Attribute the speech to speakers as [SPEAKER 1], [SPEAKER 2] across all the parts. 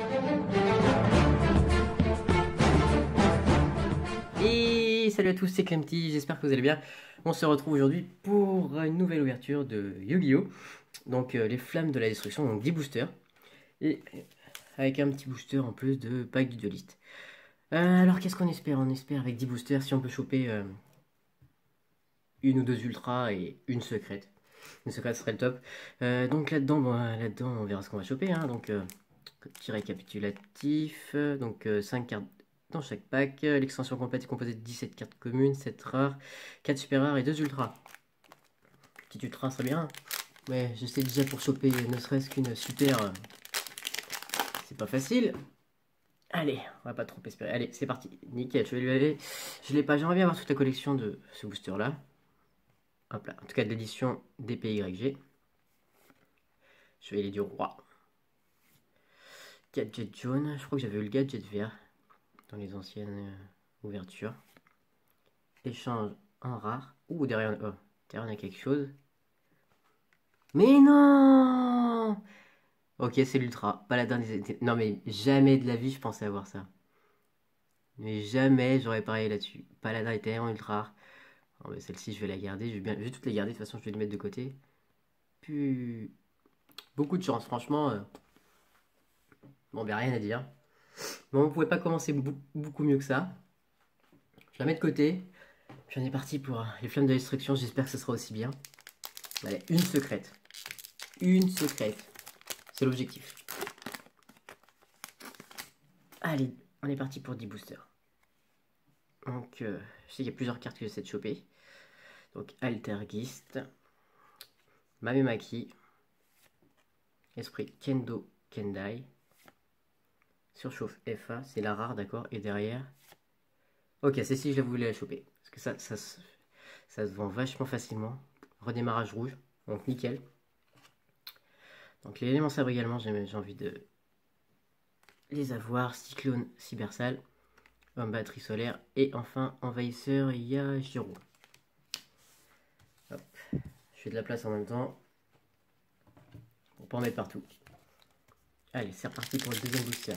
[SPEAKER 1] Et salut à tous, c'est Clemty, j'espère que vous allez bien. On se retrouve aujourd'hui pour une nouvelle ouverture de Yu-Gi-Oh! Donc les flammes de la destruction, donc 10 boosters. Et avec un petit booster en plus de pack du dueliste. Alors qu'est-ce qu'on espère? On espère avec 10 boosters si on peut choper une ou deux ultras et une secrète. Une secrète serait le top. Donc là-dedans, on verra ce qu'on va choper. Hein. Donc petit récapitulatif. Donc 5 cartes dans chaque pack. L'extension complète est composée de 17 cartes communes, 7 rares, 4 super rares et 2 ultras. Petit ultra serait bien. Mais je sais déjà pour choper ne serait-ce qu'une super. C'est pas facile. Allez, on va pas trop espérer. Allez, c'est parti. Nickel, je vais lui aller. Je l'ai pas, j'aimerais bien avoir toute la collection de ce booster là. Hop là. En tout cas de l'édition DPYG. Je vais aller du roi. Gadget jaune. Je crois que j'avais eu le gadget vert dans les anciennes ouvertures. Échange en rare. Ouh, derrière, oh, derrière on a quelque chose. Mais non! Ok, c'est l'ultra. Paladin des... Non mais jamais de la vie je pensais avoir ça. Mais jamais j'aurais parié là-dessus. Paladin était en ultra rare. Oh, mais celle-ci je vais la garder. Je vais toutes les garder. De toute façon je vais les mettre de côté. Puis... Beaucoup de chance franchement. Bon ben rien à dire. Bon on pouvait pas commencer beaucoup mieux que ça. Je la mets de côté. Puis on est parti pour les flammes de destruction. J'espère que ce sera aussi bien. Allez, une secrète. Une secrète. C'est l'objectif. Allez, on est parti pour 10 boosters. Donc, je sais qu'il y a plusieurs cartes que j'essaie de choper. Donc, Altergeist, Mamemaki, Esprit Kendo Kendai, Surchauffe FA, c'est la rare, d'accord. Et derrière... Ok, c'est si je voulais la choper. Parce que ça se vend vachement facilement. Redémarrage rouge, donc nickel. Donc, les éléments sabres également, j'ai envie de les avoir. Cyclone Cybersal, Homme batterie solaire. Et enfin, Envahisseur Yajiro. Hop. Je fais de la place en même temps. Pour pas en mettre partout. Allez, c'est reparti pour le deuxième booster.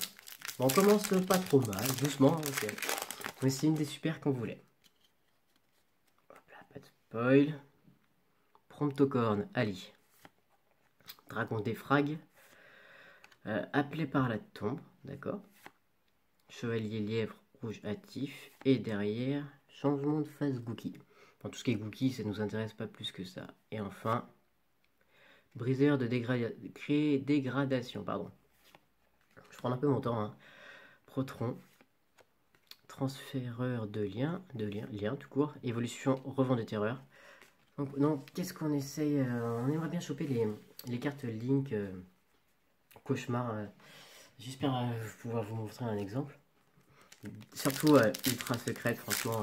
[SPEAKER 1] Bon, on commence pas trop mal, doucement. Okay. Mais c'est une des super qu'on voulait. Hop là, pas de spoil. Promptocorn, Ali. Dragon défrag. Appelé par la tombe, d'accord. Chevalier lièvre rouge hâtif. Et derrière, changement de phase Gookie. Bon, tout ce qui est Gookie, ça nous intéresse pas plus que ça. Et enfin, briseur de dégradation, pardon. Je prends un peu mon temps, hein. Protron, transféreur de lien tout court, évolution revend de terreur. Donc qu'est-ce qu'on essaye on aimerait bien choper les cartes Link, Cauchemar. J'espère pouvoir vous montrer un exemple. Surtout ultra secrète, franchement.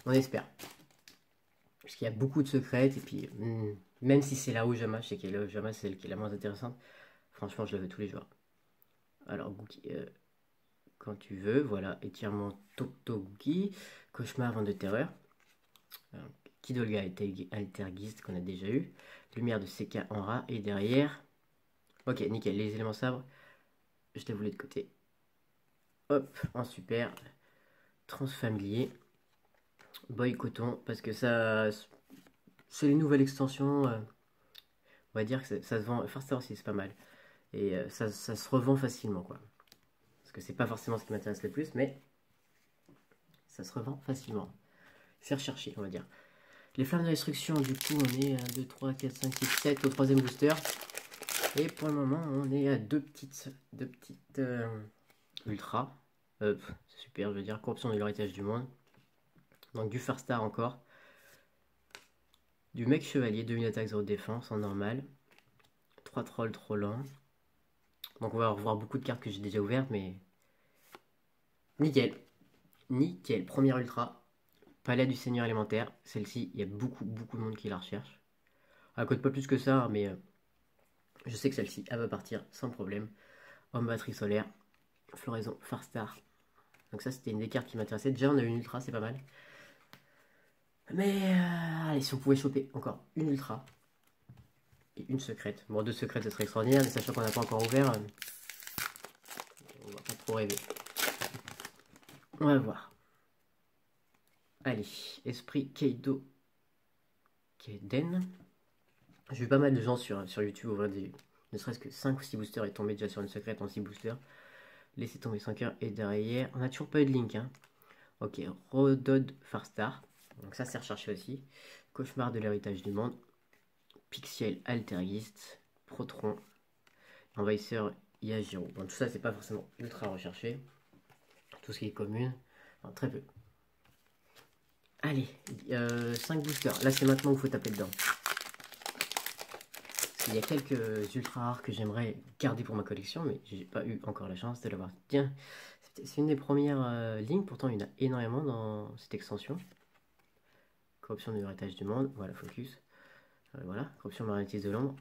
[SPEAKER 1] On espère. Parce qu'il y a beaucoup de secrètes, et puis même si c'est la Ojama, je sais que la Ojama c'est celle qui est la moins intéressante. Franchement, je la veux tous les jours. Alors, quand tu veux, voilà, étirement Toktogi, Cauchemar vent de terreur, Kidolga Altergeist qu'on a déjà eu, Lumière de CK en rat, et derrière, ok, nickel, les éléments sabres, je les voulais de côté. Hop, en super, Transfamilier, Boy Coton, parce que ça, c'est les nouvelles extensions, on va dire que ça se vend, Farstar aussi c'est pas mal, et ça se revend facilement, quoi. Parce que c'est pas forcément ce qui m'intéresse le plus, mais ça se revend facilement. C'est recherché, on va dire. Les flammes de destruction, du coup, on est à 2, 3, 4, 5, 6, 7 au troisième booster. Et pour le moment, on est à deux petites ultra. C'est super, je veux dire, corruption de l'héritage du monde. Donc du Farstar encore. Du mec chevalier, 2000 attaques, 0 défense en normal. 3 trolls trop lents. Donc on va revoir beaucoup de cartes que j'ai déjà ouvertes, mais... Nickel. Nickel, première ultra. Palais du Seigneur élémentaire. Celle-ci, il y a beaucoup de monde qui la recherche. Elle coûte pas plus que ça, mais je sais que celle-ci, elle va partir sans problème. Homme batterie solaire. Floraison Farstar. Donc ça, c'était une des cartes qui m'intéressait. Déjà, on a une ultra, c'est pas mal. Mais allez, si on pouvait choper encore une ultra. et une secrète. Bon, 2 secrètes, ce serait extraordinaire, mais sachant qu'on n'a pas encore ouvert, on va pas trop rêver. On va voir. Allez, Esprit Keido Keiden. J'ai vu pas mal de gens sur YouTube ouvrir ne serait-ce que 5 ou 6 boosters et tomber déjà sur une secrète en 6 boosters. Laissez tomber 5 heures et derrière, on n'a toujours pas eu de link. Hein. Ok, Rodod Farstar. Donc ça c'est recherché aussi. Cauchemar de l'héritage du monde. Pixiel Altergist. Protron. Envahisseur Yajiro. Bon, tout ça c'est pas forcément ultra recherché. Tout ce qui est commune, enfin, très peu. Allez, 5 boosters. Là c'est maintenant où il faut taper dedans. Il y a quelques ultra rares que j'aimerais garder pour ma collection, mais j'ai pas eu encore la chance de l'avoir. Tiens, c'est une des premières lignes, pourtant il y en a énormément dans cette extension. Corruption de l'héritage du monde, voilà, focus. Voilà, corruption marionnettiste de l'ombre.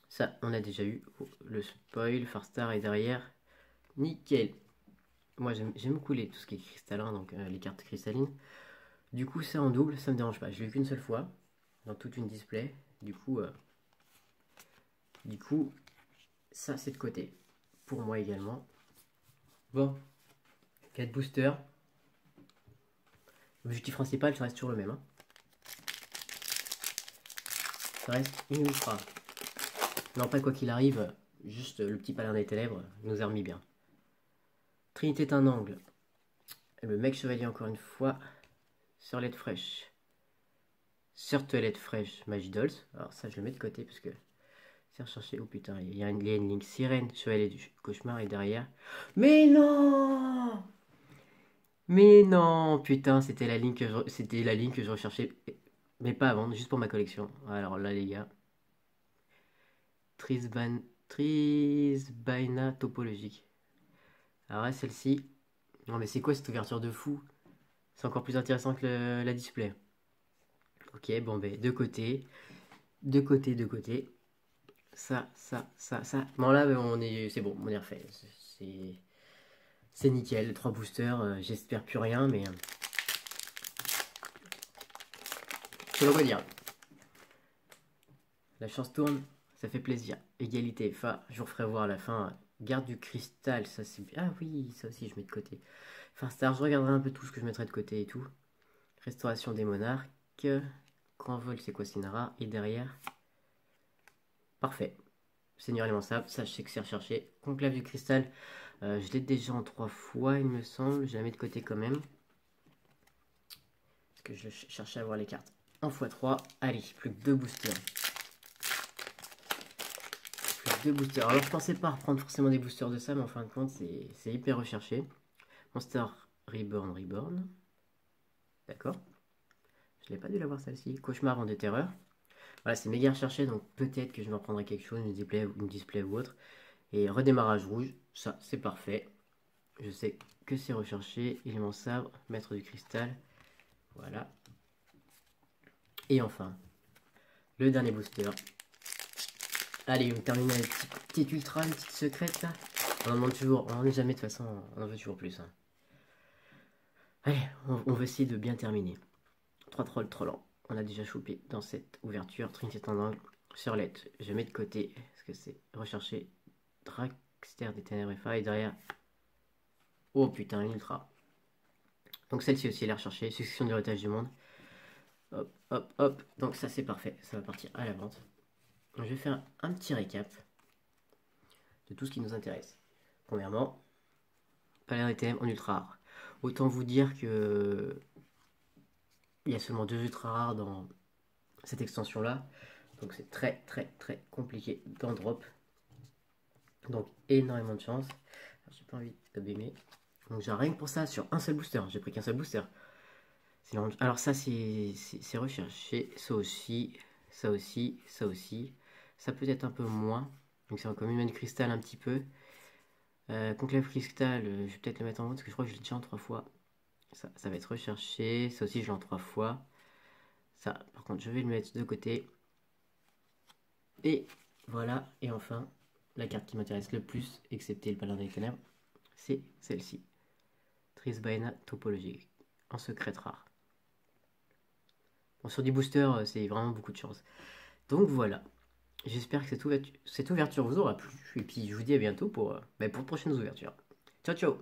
[SPEAKER 1] Ça, on a déjà eu. Oh, le spoil, Farstar est derrière. Nickel. Moi, j'aime couler tout ce qui est cristallin, donc les cartes cristallines. Du coup, ça en double, ça me dérange pas. Je l'ai eu qu'une seule fois, dans toute une display. Du coup, ça c'est de côté. Pour moi également. Bon, 4 boosters. L'objectif principal, ça reste toujours le même. Hein. Ça reste une ultra. Non, pas quoi qu'il arrive, juste le petit paladin des ténèbres nous a remis bien. Trinité est un angle. Le mec chevalier encore une fois. Sœurlette fraîche. Sœurtelette fraîche, Magidols. Alors ça je le mets de côté parce que c'est recherché. Oh putain, il y a une ligne sirène, chevalier du cauchemar et derrière. Mais non! Mais non, putain, c'était la ligne que je recherchais, mais pas à vendre, juste pour ma collection. Alors là, les gars, Trisbaina topologique. Alors là, celle-ci, non mais c'est quoi cette ouverture de fou? C'est encore plus intéressant que la display. Ok, bon ben, de côté. Ça. Bon là, c'est bon, on est refait. C'est nickel, 3 boosters, j'espère plus rien, mais... je dois dire. La chance tourne, ça fait plaisir. Égalité, je vous referai voir à la fin. Garde du cristal, ça c'est... Ah oui, ça aussi je mets de côté. Farstar, je regarderai un peu tout ce que je mettrai de côté et tout. Restauration des monarques. Grand vol, c'est quoi Sinara? Et derrière... Parfait. Seigneur élémentaire, ça je sais que c'est recherché. Conclave du cristal, je l'ai déjà en 3 fois il me semble. Je la mets de côté quand même. Parce que je cherchais à avoir les cartes en x3. Allez, plus que 2 boosters. Alors je pensais pas reprendre forcément des boosters de ça, mais en fin de compte c'est hyper recherché. Monster Reborn. D'accord. Je n'ai pas dû l'avoir celle-ci. Cauchemar en des terreurs. Voilà, c'est méga recherché, donc peut-être que je m'en prendrai quelque chose, une display ou autre. Et redémarrage rouge, ça c'est parfait. Je sais que c'est recherché. Élément sabre, maître du cristal. Voilà. Et enfin, le dernier booster. Allez, on termine avec une petite ultra, une petite secrète là. On en demande toujours, on n'en est jamais de toute façon, on en veut toujours plus. Hein. Allez, on va essayer de bien terminer. 3 trolls trollants. On a déjà chopé dans cette ouverture. Trinité tendance, Surlette, je mets de côté parce que c'est recherché. Dragster des ténèbres FA et derrière. Oh putain, une ultra. Donc celle-ci aussi elle est recherchée. Succession du héritage du monde. Hop, hop, hop. Donc ça c'est parfait. Ça va partir à la vente. Donc, je vais faire un petit récap de tout ce qui nous intéresse. Premièrement, Palais des ténèbres en ultra rare. Autant vous dire que il y a seulement 2 ultra rares dans cette extension là. Donc c'est très compliqué d'en drop. Donc énormément de chance. J'ai pas envie d'abîmer. Donc j'ai rien que pour ça sur un seul booster. J'ai pris qu'un seul booster. Alors ça c'est recherché. Ça aussi. Ça aussi. Ça aussi. Ça peut être un peu moins. Donc c'est encore mieux de cristal un petit peu. Conclave cristal, je vais peut-être le mettre en vente parce que je crois que je l'ai déjà en 3 fois. Ça va être recherché. Ça aussi je l'ai en 3 fois. Ça par contre je vais le mettre de côté. Et voilà. Et enfin la carte qui m'intéresse le plus, excepté le paladin des ténèbres, c'est celle-ci. Trisbaena topologique. En secrète rare. Bon, sur du booster, c'est vraiment beaucoup de chance. Donc voilà. J'espère que cette ouverture vous aura plu. Et puis je vous dis à bientôt pour de prochaines ouvertures. Ciao ciao.